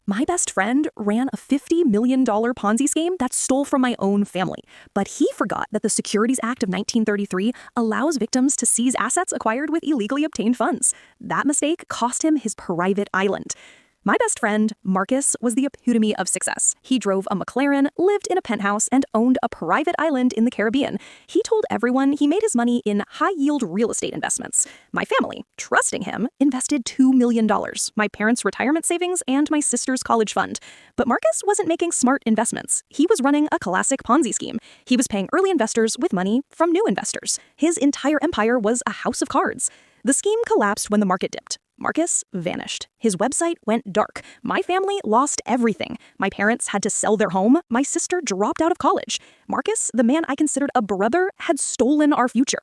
My best friend ran a $50 million Ponzi scheme that stole from my own family. But he forgot that the Securities Act of 1933 allows victims to seize assets acquired with illegally obtained funds. That mistake cost him his private island. My best friend, Marcus, was the epitome of success. He drove a McLaren, lived in a penthouse, and owned a private island in the Caribbean. He told everyone he made his money in high-yield real estate investments. My family, trusting him, invested $2 million, my parents' retirement savings, and my sister's college fund. But Marcus wasn't making smart investments. He was running a classic Ponzi scheme. He was paying early investors with money from new investors. His entire empire was a house of cards. The scheme collapsed when the market dipped. Marcus vanished. His website went dark. My family lost everything. My parents had to sell their home. My sister dropped out of college. Marcus, the man I considered a brother, had stolen our future.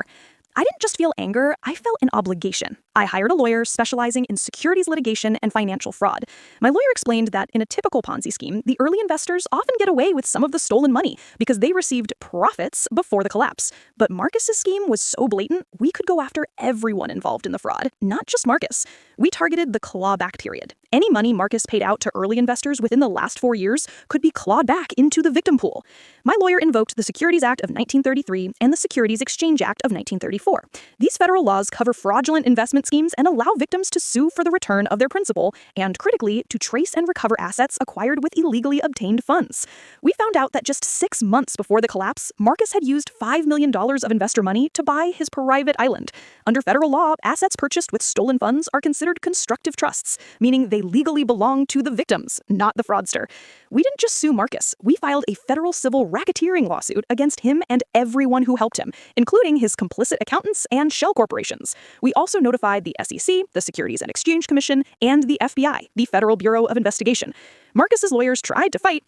I didn't just feel anger, I felt an obligation. I hired a lawyer specializing in securities litigation and financial fraud. My lawyer explained that in a typical Ponzi scheme, the early investors often get away with some of the stolen money because they received profits before the collapse. But Marcus's scheme was so blatant, we could go after everyone involved in the fraud, not just Marcus. We targeted the clawback period. Any money Marcus paid out to early investors within the last 4 years could be clawed back into the victim pool. My lawyer invoked the Securities Act of 1933 and the Securities Exchange Act of 1934. These federal laws cover fraudulent investment schemes and allow victims to sue for the return of their principal and, critically, to trace and recover assets acquired with illegally obtained funds. We found out that just 6 months before the collapse, Marcus had used $5 million of investor money to buy his private island. Under federal law, assets purchased with stolen funds are considered constructive trusts, meaning they legally belong to the victims, not the fraudster. We didn't just sue Marcus. We filed a federal civil racketeering lawsuit against him and everyone who helped him, including his complicit accountants and shell corporations. We also notified the SEC, the Securities and Exchange Commission, and the FBI, the Federal Bureau of Investigation. Marcus's lawyers tried to fight,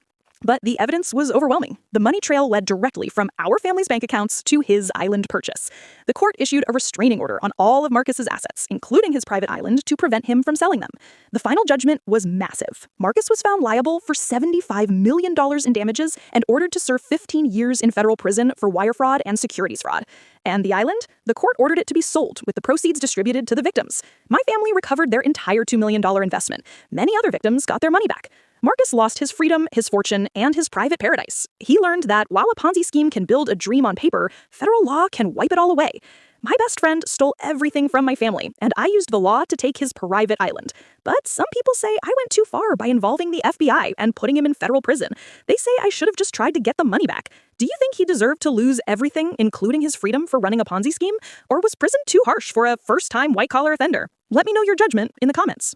but the evidence was overwhelming. The money trail led directly from our family's bank accounts to his island purchase. The court issued a restraining order on all of Marcus's assets, including his private island, to prevent him from selling them. The final judgment was massive. Marcus was found liable for $75 million in damages and ordered to serve 15 years in federal prison for wire fraud and securities fraud. And the island? The court ordered it to be sold, with the proceeds distributed to the victims. My family recovered their entire $2 million investment. Many other victims got their money back. Marcus lost his freedom, his fortune, and his private paradise. He learned that while a Ponzi scheme can build a dream on paper, federal law can wipe it all away. My best friend stole everything from my family, and I used the law to take his private island. But some people say I went too far by involving the FBI and putting him in federal prison. They say I should have just tried to get the money back. Do you think he deserved to lose everything, including his freedom, for running a Ponzi scheme? Or was prison too harsh for a first-time white-collar offender? Let me know your judgment in the comments.